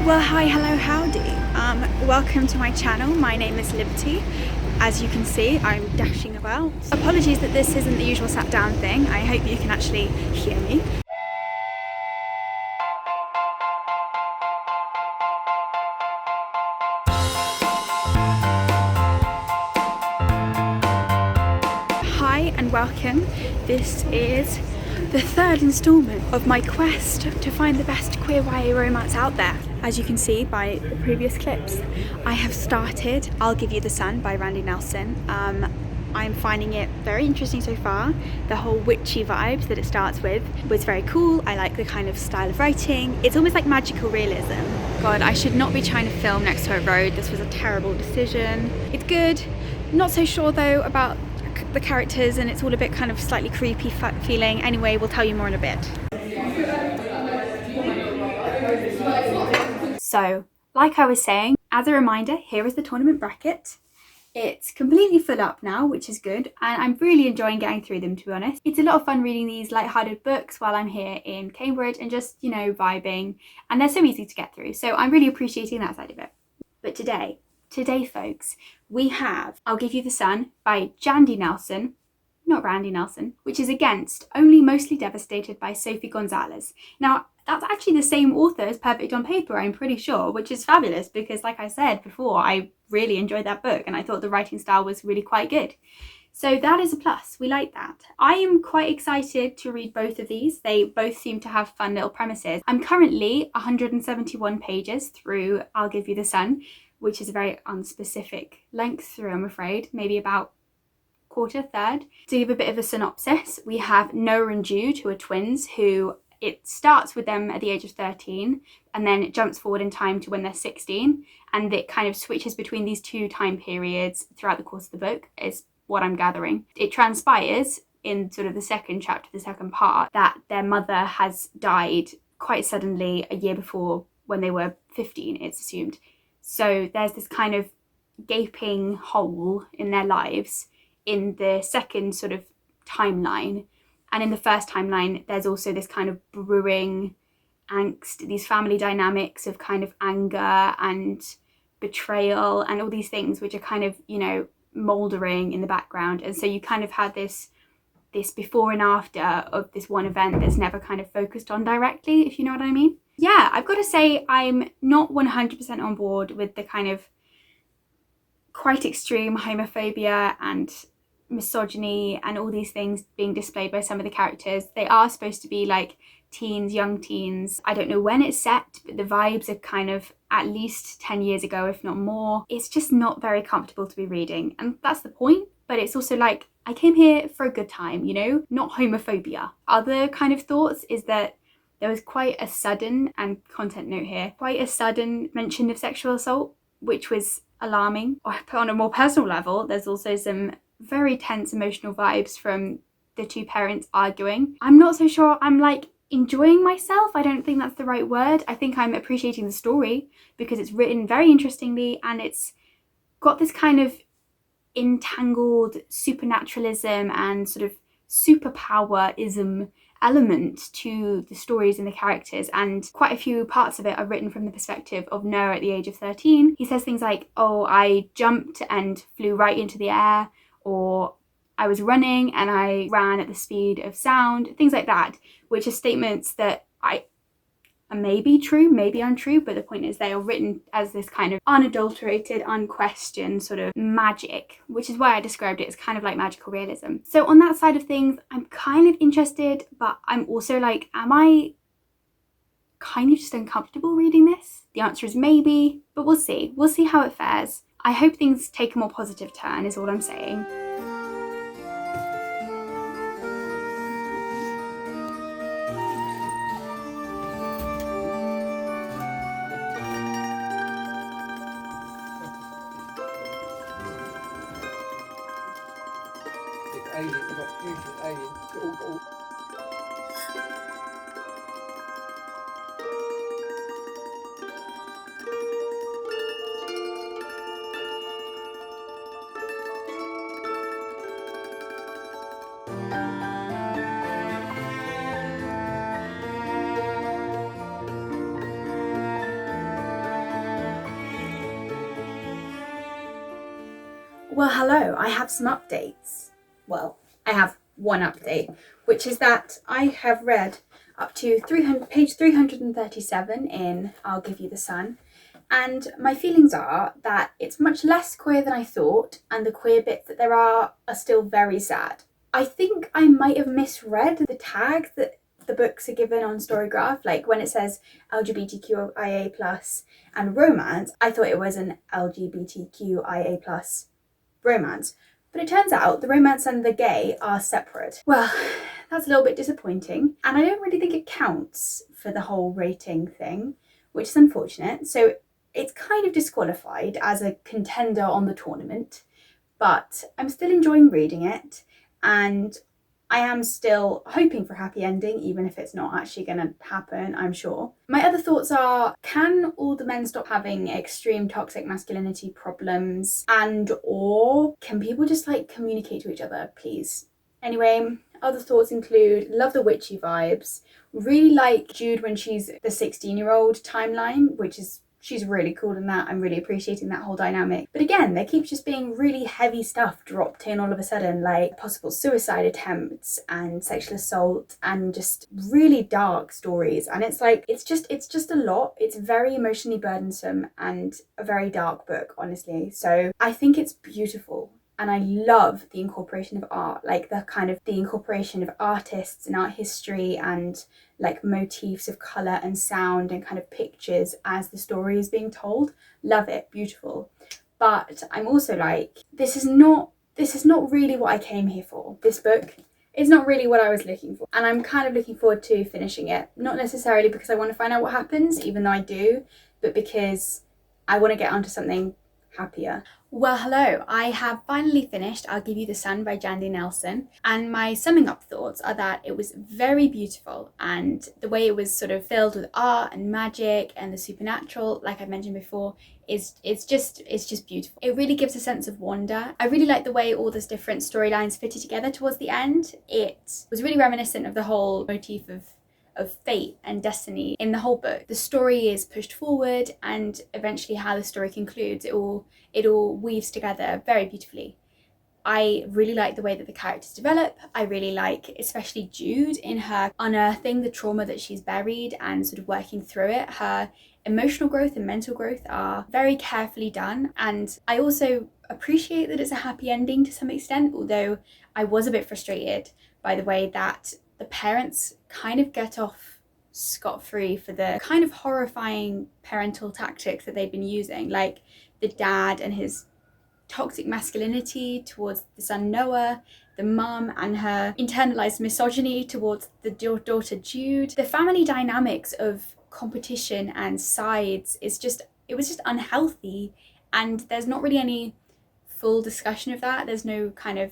Well, hi, hello, howdy. Welcome to my channel. My name is Liberty. As you can see, I'm dashing about. Apologies that this isn't the usual sat down thing. I hope you can actually hear me. Hi and welcome. This is the third instalment of my quest to find the best queer YA romance out there. As you can see by the previous clips, I have started I'll Give You the Sun by Randy Nelson. I'm finding it very interesting so far. The whole witchy vibes that it starts with was very cool. I like the kind of style of writing. It's almost like magical realism. God, I should not be trying to film next to a road. This was a terrible decision. It's good. Not so sure though about the characters, and it's all a bit kind of slightly creepy feeling. Anyway, we'll tell you more in a bit. So, like I was saying, as a reminder, here is the tournament bracket. It's completely full up now, which is good, and I'm really enjoying getting through them, to be honest. It's a lot of fun reading these light-hearted books while I'm here in Cambridge and just, you know, vibing, and they're so easy to get through, so I'm really appreciating that side of it. But today folks, we have I'll Give You the Sun by Jandy Nelson, not Randy Nelson, which is against Only Mostly Devastated by Sophie Gonzalez. Now, that's actually the same author as Perfect on Paper, I'm pretty sure, which is fabulous because, like I said before, I really enjoyed that book and I thought the writing style was really quite good. So that is a plus, we like that. I am quite excited to read both of these. They both seem to have fun little premises. I'm currently 171 pages through I'll Give You the Sun, which is a very unspecific length through, I'm afraid, maybe about quarter, third. To give a bit of a synopsis, we have Noah and Jude, who are twins, who it starts with them at the age of 13 and then it jumps forward in time to when they're 16, and it kind of switches between these two time periods throughout the course of the book, is what I'm gathering. It transpires in sort of the second chapter, the second part, that their mother has died quite suddenly a year before when they were 15, it's assumed. So there's this kind of gaping hole in their lives in the second sort of timeline. And in the first timeline, there's also this kind of brewing angst, these family dynamics of kind of anger and betrayal and all these things which are kind of, you know, mouldering in the background. And so you kind of had this before and after of this one event that's never kind of focused on directly, if you know what I mean. Yeah, I've got to say I'm not 100% on board with the kind of quite extreme homophobia and misogyny and all these things being displayed by some of the characters. They are supposed to be like teens, young teens. I don't know when it's set, but the vibes are kind of at least 10 years ago, if not more. It's just not very comfortable to be reading, and that's the point. But it's also like, I came here for a good time, you know, not homophobia. Other kind of thoughts is that there was quite a sudden, and content note here, quite a sudden mention of sexual assault, which was alarming. But on a more personal level, there's also some very tense emotional vibes from the two parents arguing. I'm not so sure I'm like enjoying myself. I don't think that's the right word. I think I'm appreciating the story because it's written very interestingly and it's got this kind of entangled supernaturalism and sort of superpowerism element to the stories and the characters, and quite a few parts of it are written from the perspective of Noah at the age of 13. He says things like, oh, I jumped and flew right into the air, or I was running and I ran at the speed of sound, things like that, which are statements that are maybe true, maybe untrue, but the point is they are written as this kind of unadulterated, unquestioned sort of magic, which is why I described it as kind of like magical realism. So on that side of things, I'm kind of interested, but I'm also like, am I kind of just uncomfortable reading this? The answer is maybe, but we'll see. We'll see how it fares. I hope things take a more positive turn is all I'm saying. Well, hello, I have some updates. Well, I have one update, which is that I have read up to page 337 in I'll Give You the Sun, and my feelings are that it's much less queer than I thought, and the queer bits that there are still very sad. I think I might have misread the tag that the books are given on Storygraph, like when it says LGBTQIA+ and romance, I thought it was an LGBTQIA+ romance, but it turns out the romance and the gay are separate. Well, that's a little bit disappointing, and I don't really think it counts for the whole rating thing, which is unfortunate. So it's kind of disqualified as a contender on the tournament, but I'm still enjoying reading it, and I am still hoping for a happy ending, even if it's not actually going to happen, I'm sure. My other thoughts are, can all the men stop having extreme toxic masculinity problems, and or can people just like communicate to each other, please? Anyway, other thoughts include love the witchy vibes, really like Jude when she's the 16-year-old timeline, she's really cool in that. I'm really appreciating that whole dynamic. But again, there keeps just being really heavy stuff dropped in all of a sudden, like possible suicide attempts and sexual assault and just really dark stories. And it's like, it's just a lot. It's very emotionally burdensome and a very dark book, honestly. So I think it's beautiful. And I love the incorporation of art, like the incorporation of artists and art history and like motifs of colour and sound and kind of pictures as the story is being told. Love it, beautiful. But I'm also like, this is not really what I came here for. This book is not really what I was looking for. And I'm kind of looking forward to finishing it. Not necessarily because I want to find out what happens, even though I do, but because I want to get onto something happier. Well, hello, I have finally finished I'll Give You the Sun by Jandy Nelson, and my summing up thoughts are that it was very beautiful, and the way it was sort of filled with art and magic and the supernatural, like I mentioned before, it's just beautiful. It really gives a sense of wonder. I really like the way all those different storylines fitted together towards the end. It was really reminiscent of the whole motif of fate and destiny in the whole book. The story is pushed forward, and eventually how the story concludes, it all weaves together very beautifully. I really like the way that the characters develop. I really like especially Jude in her unearthing the trauma that she's buried and sort of working through it. Her emotional growth and mental growth are very carefully done, and I also appreciate that it's a happy ending to some extent, although I was a bit frustrated by the way that the parents kind of get off scot-free for the kind of horrifying parental tactics that they've been using, like the dad and his toxic masculinity towards the son Noah, the mum and her internalized misogyny towards the daughter Jude. The family dynamics of competition and sides it was just unhealthy, and there's not really any full discussion of that. There's no kind of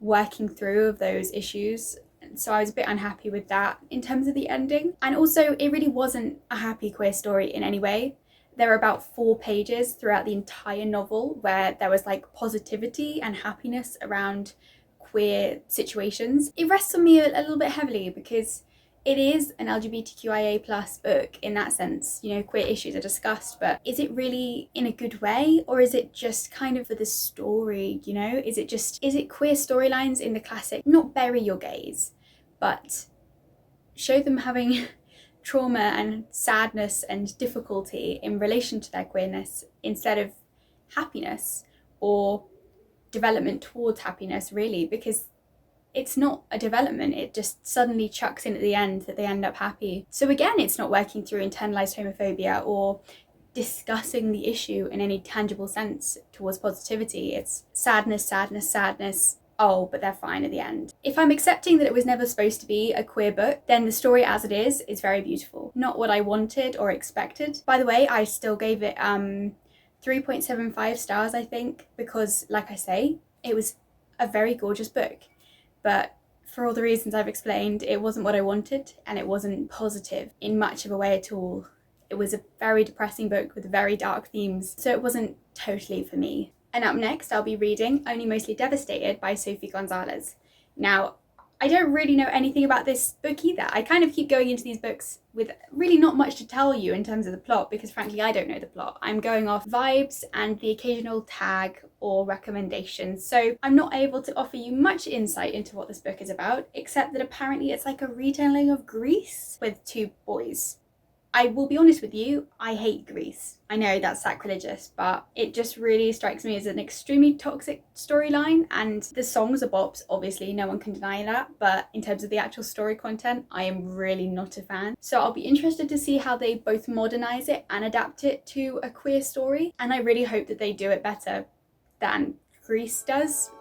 working through of those issues. So I was a bit unhappy with that in terms of the ending. And also, it really wasn't a happy queer story in any way. There were about 4 pages throughout the entire novel where there was like positivity and happiness around queer situations. It rests on me a little bit heavily because it is an LGBTQIA+ book in that sense. You know, queer issues are discussed, but is it really in a good way, or is it just kind of for the story, you know? Is it queer storylines in the classic, not bury your gays, but show them having trauma and sadness and difficulty in relation to their queerness instead of happiness or development towards happiness, really, because it's not a development. It just suddenly chucks in at the end that they end up happy. So again, it's not working through internalized homophobia or discussing the issue in any tangible sense towards positivity. It's sadness, sadness, sadness. Oh, but they're fine at the end. If I'm accepting that it was never supposed to be a queer book, then the story as it is very beautiful. Not what I wanted or expected. By the way, I still gave it 3.75 stars, I think, because like I say, it was a very gorgeous book. But for all the reasons I've explained, it wasn't what I wanted, and it wasn't positive in much of a way at all. It was a very depressing book with very dark themes, so it wasn't totally for me. And up next, I'll be reading Only Mostly Devastated by Sophie Gonzalez. Now, I don't really know anything about this book either. I kind of keep going into these books with really not much to tell you in terms of the plot, because frankly, I don't know the plot. I'm going off vibes and the occasional tag or recommendations. So I'm not able to offer you much insight into what this book is about, except that apparently it's like a retelling of Greece with two boys. I will be honest with you, I hate Greece. I know that's sacrilegious, but it just really strikes me as an extremely toxic storyline, and the songs are bops, obviously, no one can deny that, but in terms of the actual story content, I am really not a fan. So I'll be interested to see how they both modernize it and adapt it to a queer story, and I really hope that they do it better than Greece does.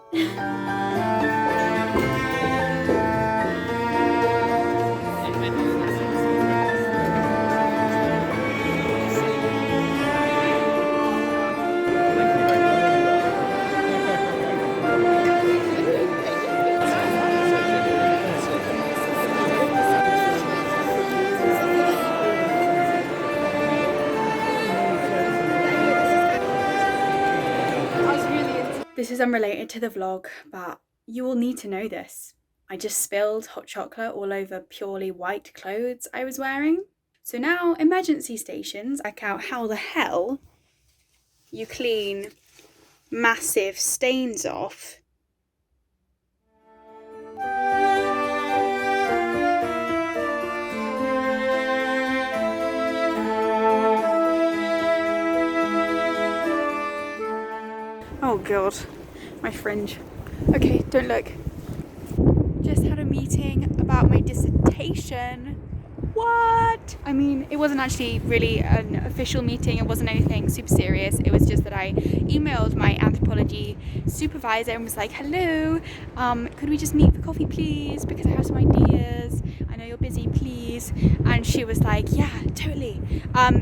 This is unrelated to the vlog, but you will need to know this. I just spilled hot chocolate all over purely white clothes I was wearing. So now emergency stations check out how the hell you clean massive stains off. Oh god, my fringe. Okay, don't look. Just had a meeting about my dissertation. What? I mean, it wasn't actually really an official meeting, it wasn't anything super serious. It was just that I emailed my anthropology supervisor and was like, hello, could we just meet for coffee please, because I have some ideas, I know you're busy, please. And she was like, yeah, totally.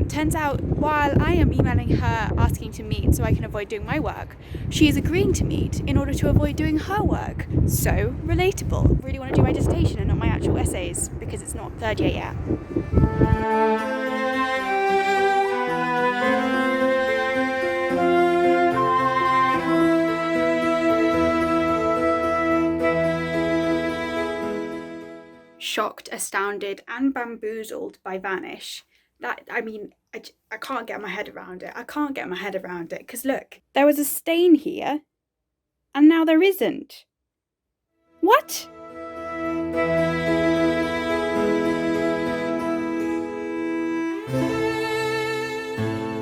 Turns out while I am emailing her asking to meet so I can avoid doing my work, she is agreeing to meet in order to avoid doing her work. So relatable. Really want to do my dissertation and not my actual essays because it's not third year yet. Shocked, astounded, and bamboozled by Vanish. I can't get my head around it. I can't get my head around it. Because look, there was a stain here, and now there isn't. What?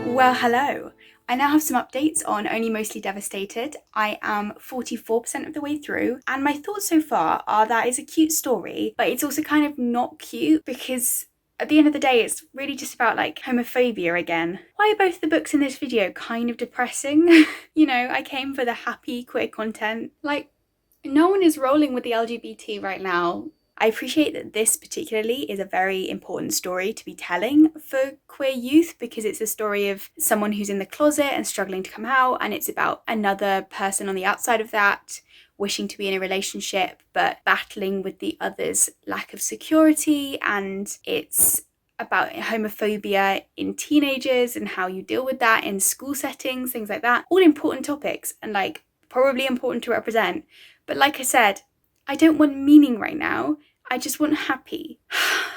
Well, hello. I now have some updates on Only Mostly Devastated. I am 44% of the way through, and my thoughts so far are that it's a cute story, but it's also kind of not cute because at the end of the day, it's really just about like homophobia again. Why are both the books in this video kind of depressing? You know, I came for the happy queer content. Like, no one is rolling with the LGBT right now. I appreciate that this particularly is a very important story to be telling for queer youth because it's a story of someone who's in the closet and struggling to come out, and it's about another person on the outside of that wishing to be in a relationship but battling with the other's lack of security, and it's about homophobia in teenagers and how you deal with that in school settings, things like that. All important topics and like probably important to represent. But like I said, I don't want meaning right now. I just want happy.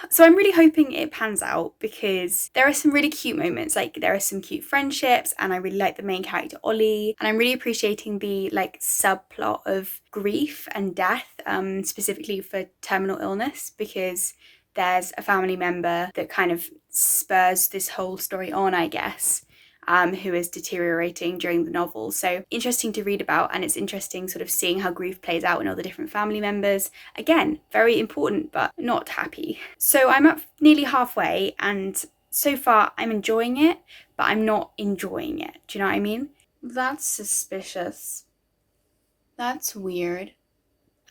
So I'm really hoping it pans out because there are some really cute moments. Like there are some cute friendships and I really like the main character Ollie, and I'm really appreciating the like subplot of grief and death, specifically for terminal illness, because there's a family member that kind of spurs this whole story on, I guess. Who is deteriorating during the novel. So interesting to read about, and it's interesting sort of seeing how grief plays out in all the different family members. Again, very important, but not happy. So I'm up nearly halfway, and so far I'm enjoying it, but I'm not enjoying it. Do you know what I mean? That's suspicious. That's weird.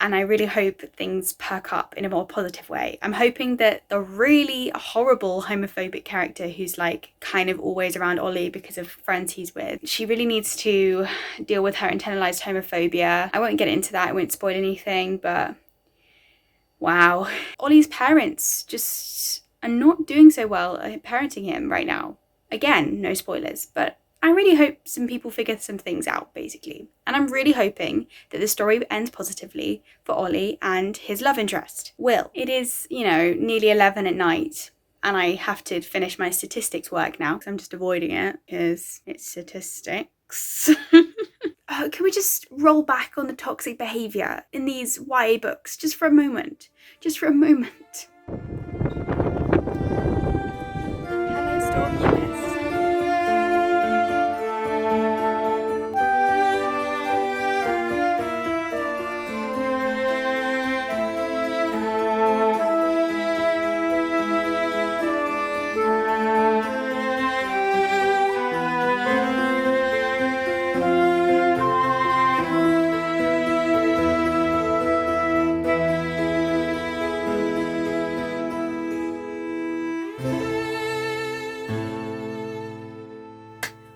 And I really hope things perk up in a more positive way. I'm hoping that the really horrible homophobic character who's like kind of always around Ollie because of friends he's with, she really needs to deal with her internalized homophobia. I won't get into that, I won't spoil anything, but wow. Ollie's parents just are not doing so well at parenting him right now. Again, no spoilers, but I really hope some people figure some things out, basically. And I'm really hoping that the story ends positively for Ollie and his love interest, Will. It is, you know, nearly 11 at night, and I have to finish my statistics work now, because I'm just avoiding it, because it's statistics. can we just roll back on the toxic behaviour in these YA books just for a moment? Just for a moment. Hello, Storm Eunice.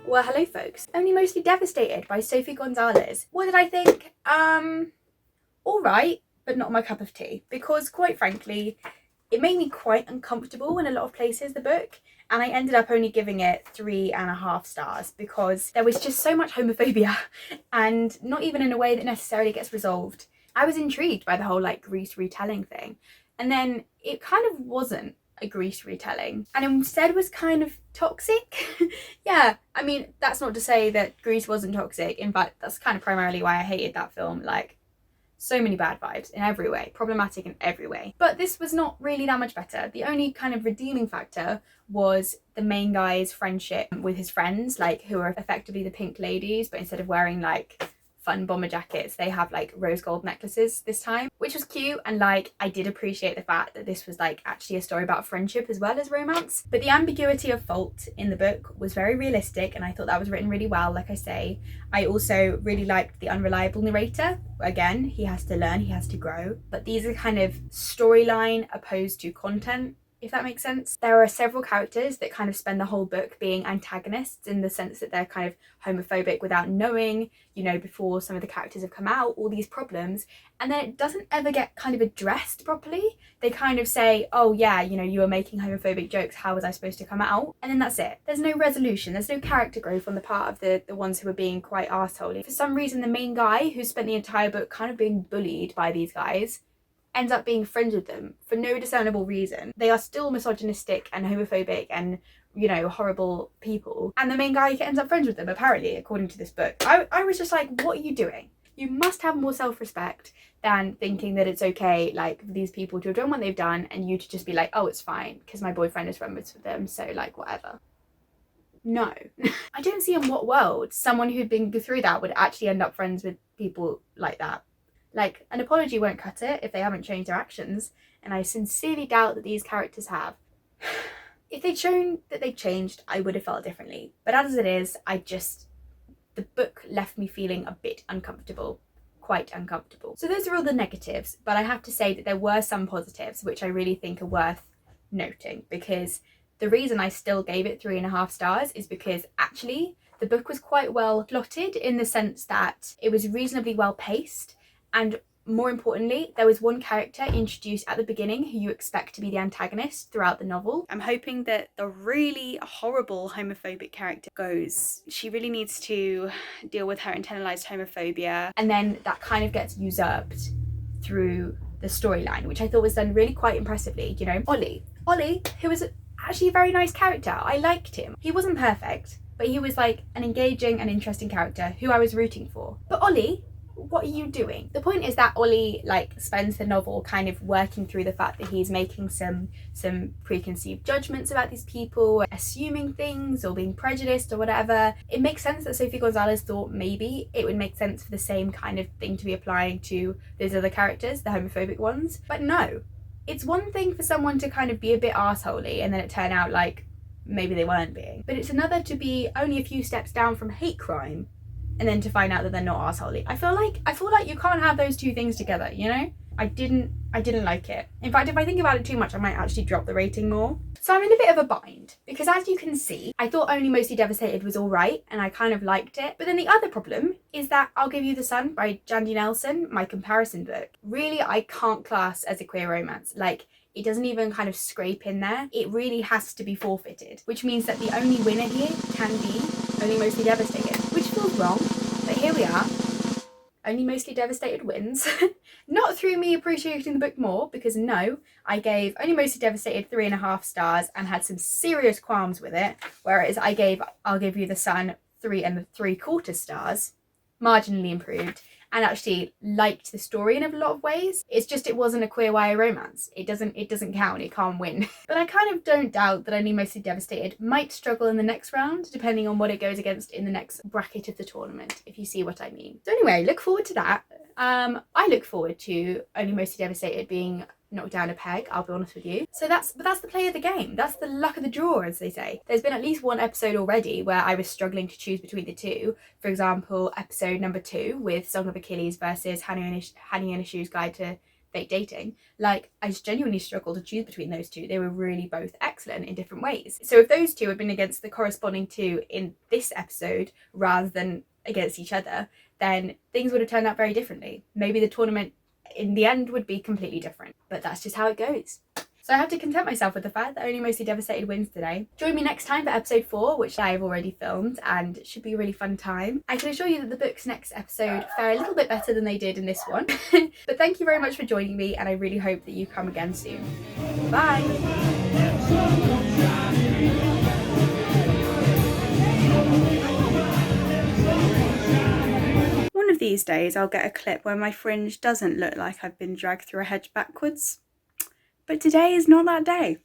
Well, hello folks. Only Mostly Devastated by Sophie Gonzalez. What did I think? Alright, but not my cup of tea. Because quite frankly, it made me quite uncomfortable in a lot of places, the book. And I ended up only giving it 3.5 stars because there was just so much homophobia and not even in a way that necessarily gets resolved. I was intrigued by the whole like Grease retelling thing. And then it kind of wasn't a Grease retelling and instead was kind of toxic. Yeah, I mean, that's not to say that Grease wasn't toxic. In fact, that's kind of primarily why I hated that film. Like, so many bad vibes in every way, problematic in every way. But this was not really that much better. The only kind of redeeming factor was the main guy's friendship with his friends, like who are effectively the pink ladies, but instead of wearing like fun bomber jackets, they have like rose gold necklaces this time, which was cute. And like, I did appreciate the fact that this was like actually a story about friendship as well as romance. But the ambiguity of fault in the book was very realistic, and I thought that was written really well. Like I say, I also really liked the unreliable narrator. Again, he has to learn, he has to grow, but these are kind of storyline opposed to content, if that makes sense. There are several characters that kind of spend the whole book being antagonists in the sense that they're kind of homophobic without knowing, you know, before some of the characters have come out, all these problems. And then it doesn't ever get kind of addressed properly. They kind of say, oh yeah, you know, you were making homophobic jokes, how was I supposed to come out? And then that's it. There's no resolution, there's no character growth on the part of the ones who are being quite arseholey. For some reason, the main guy, who spent the entire book kind of being bullied by these guys, ends up being friends with them for no discernible reason. They are still misogynistic and homophobic and, you know, horrible people. And the main guy ends up friends with them, apparently, according to this book. I was just like, what are you doing? You must have more self-respect than thinking that it's okay, like, for these people to have done what they've done and you to just be like, oh, it's fine, because my boyfriend is friends with them, so, like, whatever. No. I don't see in what world someone who'd been through that would actually end up friends with people like that. Like, an apology won't cut it if they haven't changed their actions, and I sincerely doubt that these characters have. If they'd shown that they'd changed, I would have felt differently. But as it is, the book left me feeling a bit uncomfortable. Quite uncomfortable. So those are all the negatives, but I have to say that there were some positives, which I really think are worth noting, because the reason I still gave it 3.5 stars is because actually the book was quite well plotted in the sense that it was reasonably well paced. And more importantly, there was one character introduced at the beginning who you expect to be the antagonist throughout the novel. I'm hoping that the really horrible homophobic character goes. She really needs to deal with her internalized homophobia, and then that kind of gets usurped through the storyline, which I thought was done really quite impressively. You know, Ollie, who was actually a very nice character. I liked him. He wasn't perfect, but he was like an engaging and interesting character who I was rooting for. But Ollie, what are you doing? The point is that Ollie like spends the novel kind of working through the fact that he's making some preconceived judgments about these people, assuming things or being prejudiced or whatever. It makes sense that Sophie Gonzalez thought maybe it would make sense for the same kind of thing to be applying to those other characters, the homophobic ones. But no, it's one thing for someone to kind of be a bit arseholey and then it turn out like maybe they weren't being. But it's another to be only a few steps down from hate crime and then to find out that they're not arseholey. I feel like you can't have those two things together, you know? I didn't like it. In fact, if I think about it too much, I might actually drop the rating more. So I'm in a bit of a bind because, as you can see, I thought Only Mostly Devastated was all right and I kind of liked it. But then the other problem is that I'll Give You the Sun by Jandy Nelson, my comparison book, really I can't class as a queer romance. Like, it doesn't even kind of scrape in there. It really has to be forfeited, which means that the only winner here can be Only Mostly Devastated, which feels wrong, but here we are. Only Mostly Devastated wins. Not through me appreciating the book more, because no, I gave Only Mostly Devastated 3.5 stars and had some serious qualms with it, whereas I gave I'll Give You the Sun 3 3/4 stars. marginally improved and actually liked the story in a lot of ways. It's just it wasn't a queer YA romance. It doesn't count, it can't win. But I kind of don't doubt that Only Mostly Devastated might struggle in the next round, depending on what it goes against in the next bracket of the tournament, if you see what I mean. So anyway, look forward to that. I look forward to Only Mostly Devastated being knocked down a peg, I'll be honest with you. So that's the play of the game. That's the luck of the draw, as they say. There's been at least one episode already where I was struggling to choose between the two. For example, episode number 2 with Song of Achilles versus Hani and Ishu's Guide to Fake Dating. Like, I just genuinely struggled to choose between those two. They were really both excellent in different ways. So if those two had been against the corresponding two in this episode rather than against each other, then things would have turned out very differently. Maybe the tournament in the end would be completely different, but that's just how it goes. So I have to content myself with the fact that Only Mostly Devastated wins today. Join me next time for episode 4, which I've already filmed and should be a really fun time. I can assure you that the books next episode fare a little bit better than they did in this one. But thank you very much for joining me, and I really hope that you come again soon. Bye! One of these days I'll get a clip where my fringe doesn't look like I've been dragged through a hedge backwards. But today is not that day.